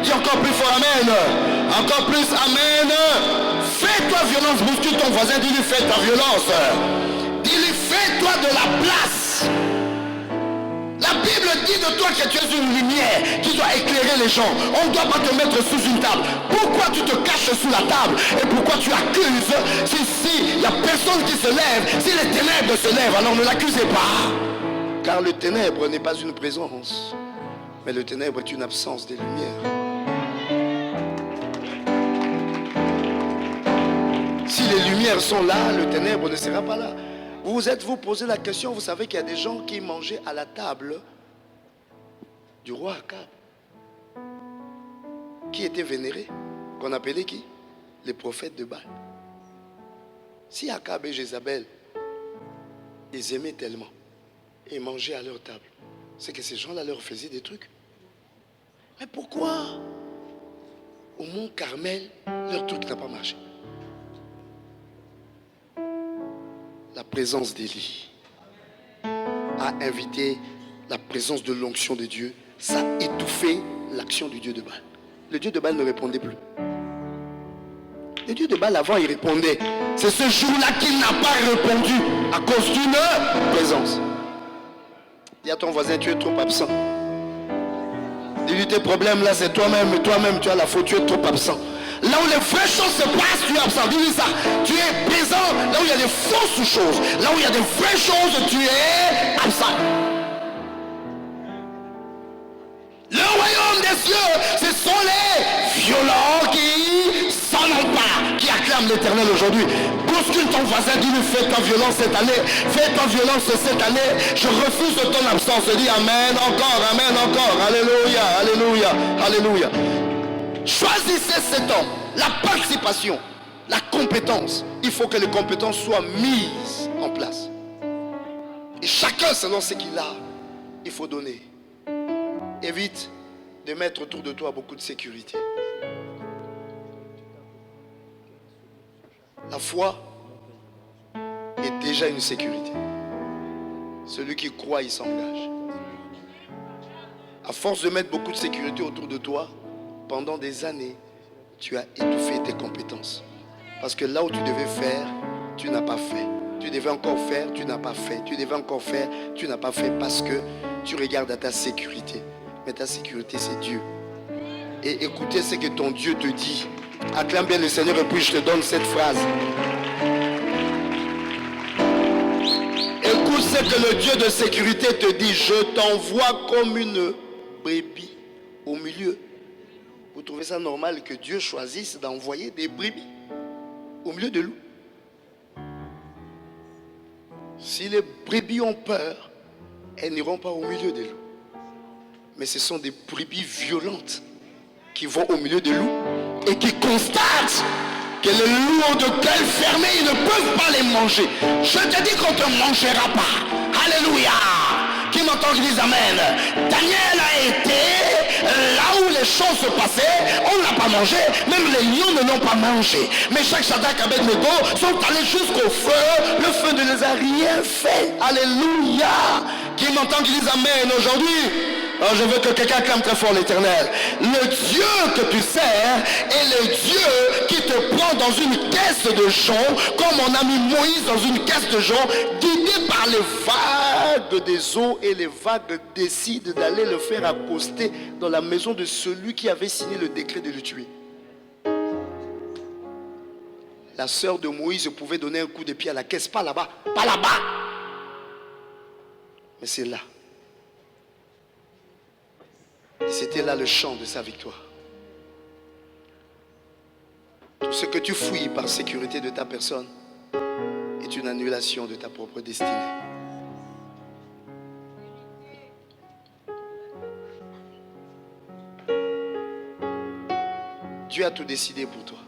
Dis encore plus fort amen. Encore plus amen. Fais-toi violence, bouscule ton voisin, dis-lui fais ta violence. Dis-lui fais-toi de la place. La Bible dit de toi que tu es une lumière qui doit éclairer les gens. On ne doit pas te mettre sous une table. Pourquoi tu te caches sous la table? Et pourquoi tu accuses? Si il n'y a personne qui se lève, si les ténèbres se lèvent, alors ne l'accusez pas. Car le ténèbre n'est pas une présence, mais le ténèbre est une absence des lumières. Si les lumières sont là, le ténèbre ne sera pas là. Vous posez la question, vous savez qu'il y a des gens qui mangeaient à la table du roi Akab, qui étaient vénérés, qu'on appelait qui? Les prophètes de Baal. Si Akab et Jézabel, ils aimaient tellement et mangeaient à leur table, c'est que ces gens-là leur faisaient des trucs. Mais pourquoi au mont Carmel, leur truc n'a pas marché? La présence d'Élie a invité la présence de l'onction de Dieu. Ça a étouffé l'action du Dieu de Baal. Le Dieu de Baal ne répondait plus. Le Dieu de Baal avant il répondait. C'est ce jour-là qu'il n'a pas répondu à cause d'une présence. Dis à ton voisin, tu es trop absent. Dis-lui tes problèmes là, c'est toi-même tu as la faute, tu es trop absent. Là où les vraies choses se passent, tu es absent. Dis-lui ça. Tu es présent là où il y a des fausses choses. Là où il y a des vraies choses, tu es absent. Le royaume des cieux, ce sont les violents qui s'en emparent, qui acclament l'Éternel aujourd'hui. Bouscule ton voisin, dis-lui fais ta violence cette année. Fais ta violence cette année. Je refuse ton absence. Dis amen encore. Alléluia, alléluia, alléluia. Choisissez cet homme, la participation, la compétence. Il faut que les compétences soient mises en place. Et chacun selon ce qu'il a, il faut donner. Évite de mettre autour de toi beaucoup de sécurité. La foi est déjà une sécurité. Celui qui croit, il s'engage. À force de mettre beaucoup de sécurité autour de toi, pendant des années, tu as étouffé tes compétences. Parce que là où tu devais faire, tu n'as pas fait. Tu devais encore faire, tu n'as pas fait. Tu devais encore faire, tu n'as pas fait parce que tu regardes à ta sécurité. Mais ta sécurité, c'est Dieu. Et écoutez ce que ton Dieu te dit. Acclame bien le Seigneur et puis je te donne cette phrase. Écoute ce que le Dieu de sécurité te dit. Je t'envoie comme une brebis au milieu. Vous trouvez ça normal que Dieu choisisse d'envoyer des brebis au milieu de loups? Si les brebis ont peur, elles n'iront pas au milieu des loups. Mais ce sont des brebis violentes qui vont au milieu des loups et qui constatent que les loups ont de gueule fermée, ils ne peuvent pas les manger. Je te dis qu'on ne te mangera pas. Alléluia. Qui m'entend, qui dise Amen. Daniel a été là où les choses se passaient, on ne l'a pas mangé, même les lions ne l'ont pas mangé. Mais chaque Shadrach, Abednego sont allés jusqu'au feu, le feu ne les a rien fait. Alléluia. Qui m'entend, qui dise Amen aujourd'hui. Alors je veux que quelqu'un clame très fort l'Éternel. Le Dieu que tu sers est le Dieu qui te prend dans une caisse de jonc, comme on a mis Moïse dans une caisse de jonc, guidé par les vagues des eaux, et les vagues décident d'aller le faire accoster dans la maison de celui qui avait signé le décret de le tuer. La sœur de Moïse pouvait donner un coup de pied à la caisse, pas là-bas, pas là-bas, mais c'est là. Et c'était là le chant de sa victoire. Tout ce que tu fouilles par sécurité de ta personne est une annulation de ta propre destinée. Dieu a tout décidé pour toi.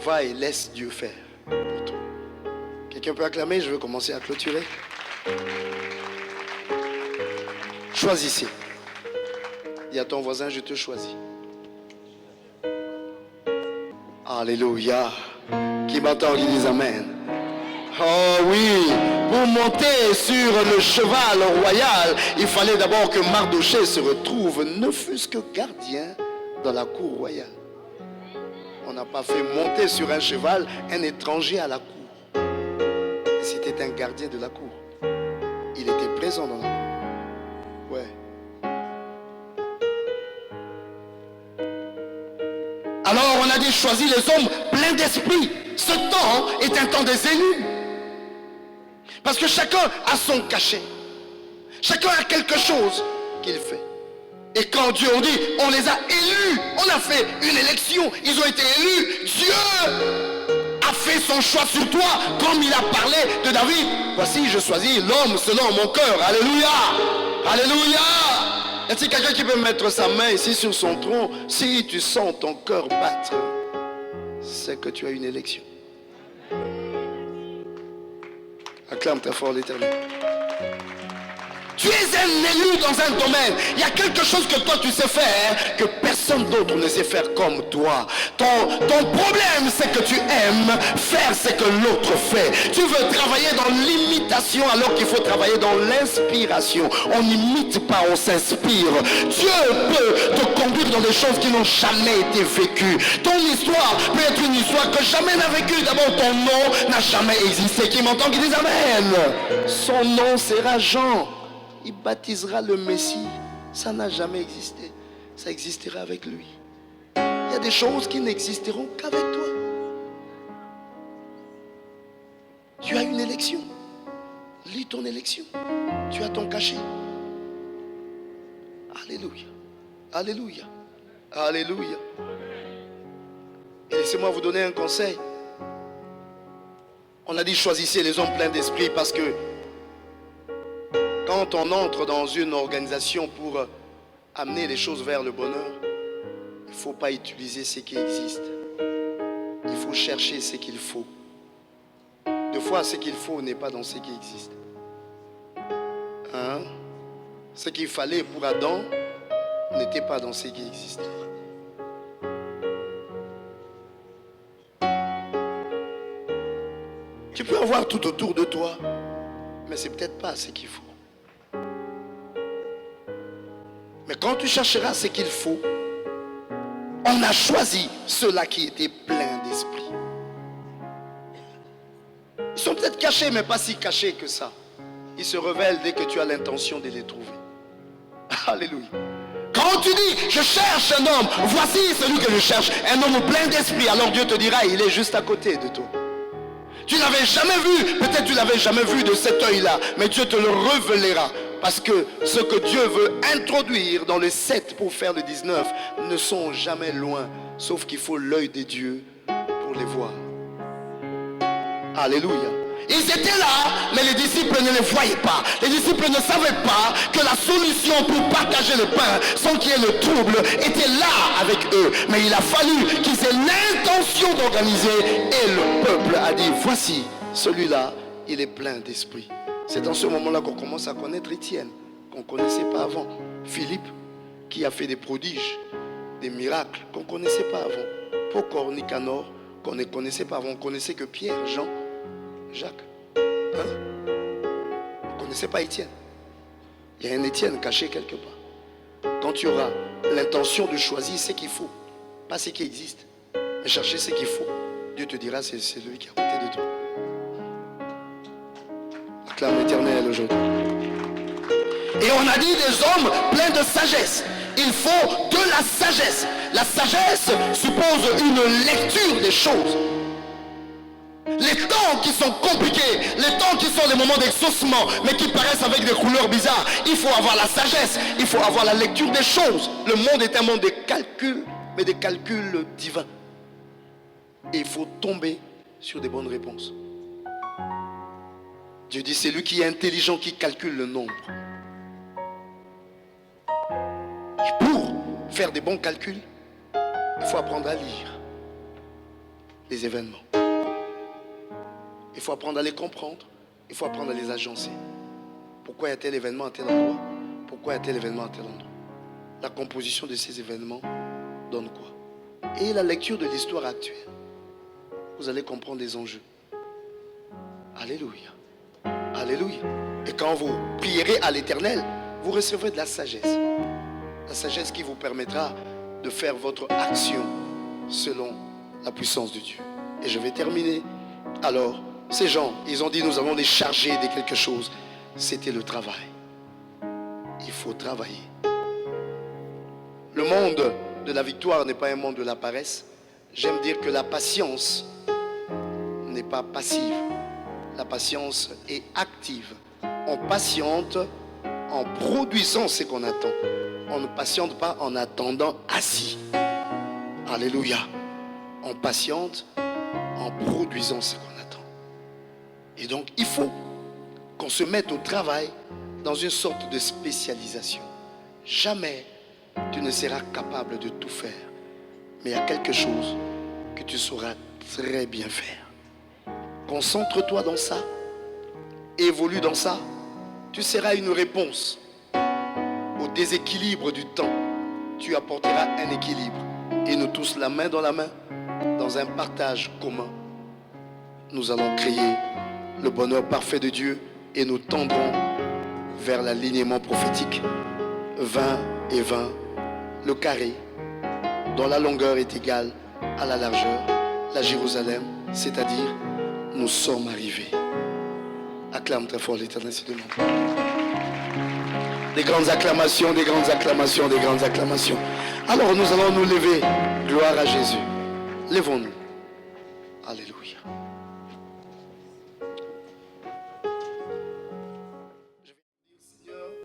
Va et laisse Dieu faire pour toi. Quelqu'un peut acclamer? Je veux commencer à clôturer. Choisissez. Dis à ton voisin, je te choisis. Alléluia. Qui m'entend, qui dit Amen. Oh oui, pour monter sur le cheval royal, il fallait d'abord que Mardochée se retrouve, ne fût-ce que gardien dans la cour royale. On n'a pas fait monter sur un cheval un étranger à la cour. C'était un gardien de la cour. Il était présent dans la cour. Ouais. Alors on a dit choisis les hommes pleins d'esprit. Ce temps est un temps des élus. Parce que chacun a son cachet. Chacun a quelque chose qu'il fait. Et quand Dieu on dit, on les a élus. On a fait une élection. Ils ont été élus. Dieu a fait son choix sur toi. Comme il a parlé de David. Voici je choisis l'homme selon mon cœur. Alléluia. Alléluia. Est-ce qu'il y a quelqu'un qui peut mettre sa main ici sur son tronc? Si tu sens ton cœur battre, c'est que tu as une élection. Acclame très fort l'Éternel. Tu es un élu dans un domaine. Il y a quelque chose que toi tu sais faire que personne d'autre ne sait faire comme toi. Ton problème c'est que tu aimes faire ce que l'autre fait. Tu veux travailler dans l'imitation alors qu'il faut travailler dans l'inspiration. On n'imite pas, on s'inspire. Dieu peut te conduire dans des choses qui n'ont jamais été vécues. Ton histoire peut être une histoire que jamais n'a vécue. D'abord ton nom n'a jamais existé. Qui m'entend, qui dit Amen. Son nom sera Jean. Il baptisera le Messie. Ça n'a jamais existé. Ça existera avec lui. Il y a des choses qui n'existeront qu'avec toi. Tu as une élection. Lis ton élection. Tu as ton cachet. Alléluia. Alléluia. Alléluia. Et laissez-moi vous donner un conseil. On a dit choisissez les hommes pleins d'esprit parce que quand on entre dans une organisation pour amener les choses vers le bonheur, il ne faut pas utiliser ce qui existe. Il faut chercher ce qu'il faut. Des fois, ce qu'il faut n'est pas dans ce qui existe. Hein? Ce qu'il fallait pour Adam n'était pas dans ce qui existait. Tu peux avoir tout autour de toi, mais c'est peut-être pas ce qu'il faut. Mais quand tu chercheras ce qu'il faut, on a choisi ceux-là qui étaient pleins d'esprit. Ils sont peut-être cachés, mais pas si cachés que ça. Ils se révèlent dès que tu as l'intention de les trouver. Alléluia. Quand tu dis, je cherche un homme, voici celui que je cherche, un homme plein d'esprit, alors Dieu te dira, il est juste à côté de toi. Tu n'avais jamais vu, peut-être tu l'avais jamais vu de cet œil-là, mais Dieu te le révélera. Parce que ce que Dieu veut introduire dans le 7 pour faire le 19 ne sont jamais loin. Sauf qu'il faut l'œil de Dieu pour les voir. Alléluia. Ils étaient là, mais les disciples ne les voyaient pas. Les disciples ne savaient pas que la solution pour partager le pain sans qu'il y ait le trouble était là avec eux. Mais il a fallu qu'ils aient l'intention d'organiser et le peuple a dit, voici, celui-là, il est plein d'esprit. C'est dans ce moment-là qu'on commence à connaître Étienne, qu'on ne connaissait pas avant. Philippe, qui a fait des prodiges, des miracles qu'on ne connaissait pas avant. Procor, Nicanor, qu'on ne connaissait pas avant. On ne connaissait que Pierre, Jean, Jacques. Hein? On ne connaissait pas Étienne. Il y a un Étienne caché quelque part. Quand tu auras l'intention de choisir ce qu'il faut, pas ce qui existe, mais chercher ce qu'il faut, Dieu te dira c'est celui qui est à côté de toi. Acclame l'Éternel aujourd'hui. Et on a dit des hommes pleins de sagesse. Il faut de la sagesse. La sagesse suppose une lecture des choses. Les temps qui sont compliqués, les temps qui sont des moments d'exaucement, mais qui paraissent avec des couleurs bizarres, il faut avoir la sagesse, il faut avoir la lecture des choses. Le monde est un monde de calculs, mais des calculs divins. Et il faut tomber sur des bonnes réponses. Dieu dit, c'est lui qui est intelligent, qui calcule le nombre. Et pour faire des bons calculs, il faut apprendre à lire les événements. Il faut apprendre à les comprendre. Il faut apprendre à les agencer. Pourquoi y a tel événement à tel endroit? Pourquoi y a tel événement à tel endroit? La composition de ces événements donne quoi? Et la lecture de l'histoire actuelle. Vous allez comprendre les enjeux. Alléluia. Alléluia. Et quand vous prierez à l'Éternel, vous recevrez de la sagesse. La sagesse qui vous permettra de faire votre action selon la puissance de Dieu. Et je vais terminer. Alors, ces gens, ils ont dit, nous allons les charger de quelque chose. C'était le travail. Il faut travailler. Le monde de la victoire n'est pas un monde de la paresse. J'aime dire que la patience n'est pas passive. La patience est active. On patiente en produisant ce qu'on attend. On ne patiente pas en attendant assis. Alléluia. On patiente en produisant ce qu'on attend. Et donc, il faut qu'on se mette au travail dans une sorte de spécialisation. Jamais tu ne seras capable de tout faire. Mais il y a quelque chose que tu sauras très bien faire. Concentre-toi dans ça. Évolue dans ça. Tu seras une réponse au déséquilibre du temps. Tu apporteras un équilibre. Et nous tous, la main dans la main, dans un partage commun, nous allons créer le bonheur parfait de Dieu et nous tendrons vers l'alignement prophétique. 20 et 20, le carré, dont la longueur est égale à la largeur, la Jérusalem, c'est-à-dire nous sommes arrivés. Acclame très fort l'Éternel, s'il te plaît. Des grandes acclamations, des grandes acclamations, des grandes acclamations. Alors nous allons nous lever. Gloire à Jésus. Levons-nous. Alléluia.